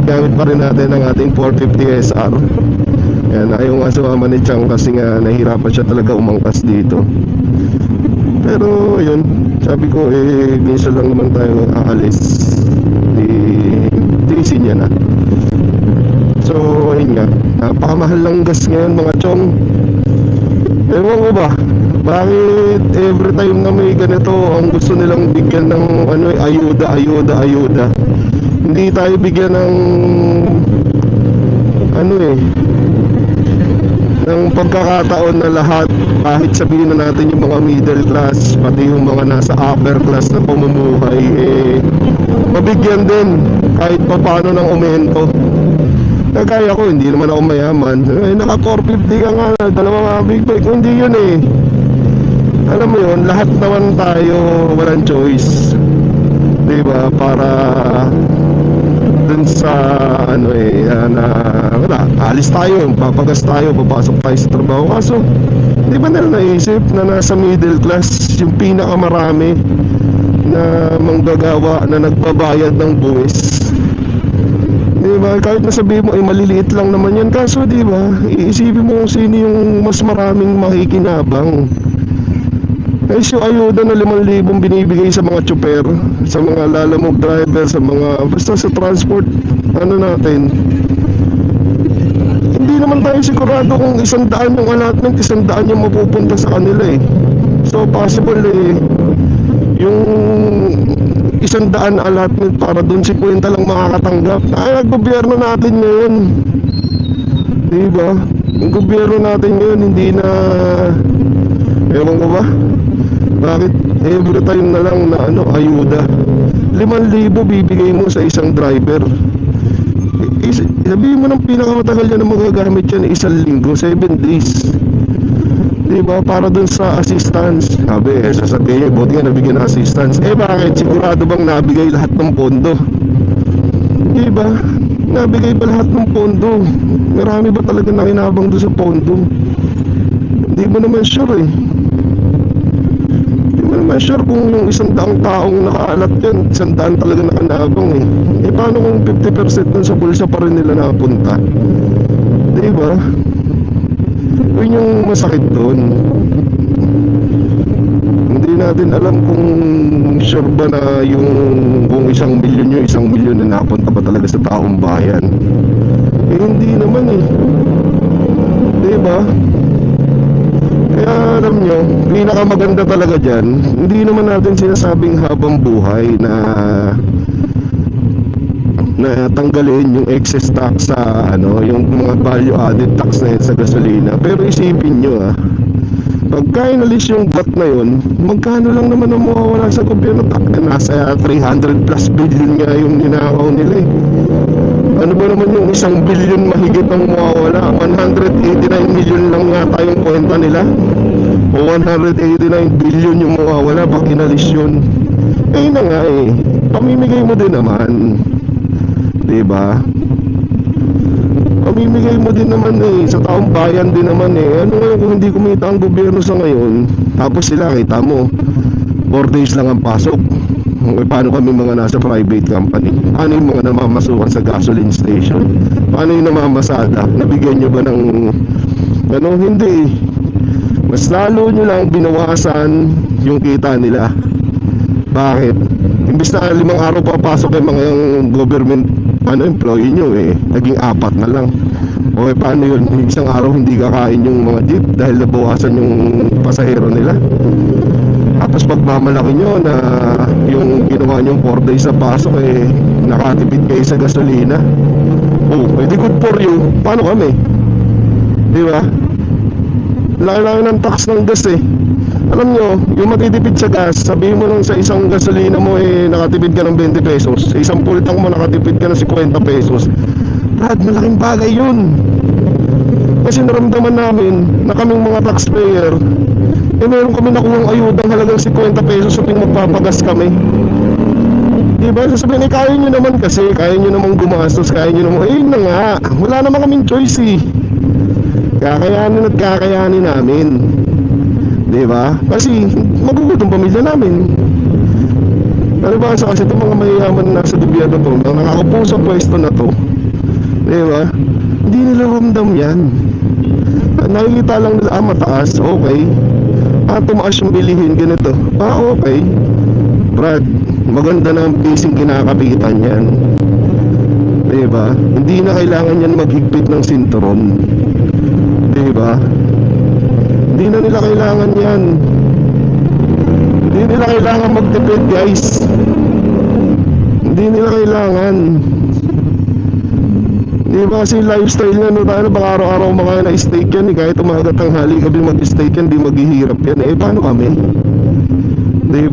gamit pa rin natin ang ating 450 SR. Yan, ayaw nga sumama ni Chang kasi nga nahihirapan siya talaga umangkas dito. Pero yun, sabi ko minsan lang naman tayo aalis, tiisin niya na. So ayun nga, napakamahal lang gas ngayon mga chong. Ewan ko ba, bakit every time na may ganito ang gusto nilang bigyan ng ayuda. Hindi tayo bigyan ng ng pagkakataon na lahat, kahit sabihin na natin yung mga middle class, pati yung mga nasa upper class na pamumuhay, mabigyan din kahit pa paano ng aumento. Kaya ko, hindi naman ako mayaman. Naka 450 ka nga, dalawang big bike, hindi yun alam mo yun, lahat naman tayo walang choice, diba? Para dun sa wala, alis tayo, papagas tayo, papasok tayo sa trabaho. Kaso di ba nila naisip na nasa middle class yung pinakamarami na manggagawa na nagbabayad ng buwis? Diba? Kahit nasabihin mo maliliit lang naman yan, kaso diba, iisipin mo kung sino yung mas maraming makikinabang. Yung ayuda na 5,000 binibigay sa mga tsuper, sa mga lalamog driver, sa mga basta sa transport natin, hindi naman tayo sigurado kung 100 yung allotment, 100 yung mapupunta sa kanila So possible yung 100 allotment para dun 50 lang makakatanggap. Ang gobyerno natin ngayon, diba? Yung gobyerno natin ngayon hindi na, ewan ko ba, bakit every time na lang na ayuda? 5,000 bibigay mo sa isang driver. Sabihin mo ng pinakamatagal niya na magagamit yan 1 linggo, 7 days, diba? Para dun sa assistance. Sabi, sasabihin, buti nga nabigyan ng assistance. Bakit? Sigurado bang nabigay lahat ng pondo? Diba? Nabigay ba lahat ng pondo? Marami ba talaga nakinabang doon sa pondo? Hindi mo naman sure Hindi mo naman sure kung yung 100 taong nakaalat yan, 100 talaga nakanabang paano kung 50% dun sa bulsa pa rin nila napunta? Diba? Yun yung masakit doon. Hindi natin alam kung sure ba na kung 1 milyon yung 1 milyon na napunta ba talaga sa taong bayan. Hindi naman diba? Kaya alam nyo, pinakamaganda talaga dyan, hindi naman natin sinasabing habang buhay na tanggalin yung excess tax sa yung mga value added tax na yun sa gasolina. Pero isipin nyo pagka inalis yung VAT na yun, magkano lang naman ang mawawala sa gobyerno? Nasa 300 plus billion nga yung ninakaw nila Ano ba naman yung 1 billion mahigit ang mawawala? 189 million lang nga tayong kwenta nila, o 189 billion yung mawawala pag inalis yun. Na nga pamimigay mo din naman, diba? Pamimigay mo din naman sa taong bayan din naman Ano nga kung hindi kumita ang gobyerno sa ngayon, tapos sila, kita mo 4 days lang ang pasok. Paano kami mga nasa private company? Paano yung mga namamasukan sa gasoline station? Paano yung namamasada? Nabigyan nyo ba ng hindi mas lalo nyo lang binawasan yung kita nila. Bakit? Imbis na 5 araw papasok yung mga yung government employee nyo naging 4 na lang. Paano yun? Isang araw hindi kakain yung mga jeep dahil nabawasan yung pasahero nila. Tapos pagmamalaki nyo na yung ginawa nyong 4 days na pasok nakatipid kayo sa gasolina. Edi good for you. Paano kami? Diba? Laki-laki ng tax ng gas Alam nyo, yung matitipid sa gas, sabihin mo lang sa isang gasolina mo nakatipid ka ng 20 pesos, sa isang full tank mo nakatipid ka ng 50 pesos. Brad, malaking bagay yun. Kasi naramdaman namin na kaming mga taxpayer meron kami nakuhang ayudang halagang 50 pesos tuwing magpapagas kami. Diba? Sasabihin kaya nyo naman kasi, kaya nyo naman gumastos, kaya nyo naman, na nga, wala naman kaming choice kakayanin at kakayanin namin. Diba? Kasi magugutom pamilya namin. Palibasa kasi itong mga mayayaman na nasa gobyerno to, na nakakaupo sa pwesto na to, di ba? Hindi nila ramdam yan. Nakikita lang nila, mataas, okay. Tumaas yung bilihin, ganito. Okay. Brad, maganda na ang pacing kinakapitan yan. Diba? Hindi na kailangan yan maghigpit ng sinturon. Diba? Hindi na nila kailangan yan. Hindi nila kailangan magtipid, guys. Hindi nila kailangan. Diba kasi lifestyle na tayo, baka araw-araw makain na steak yan kahit umaga tanghali gabi mag-steak yan, di maghihirap yan. Paano kami? Diba?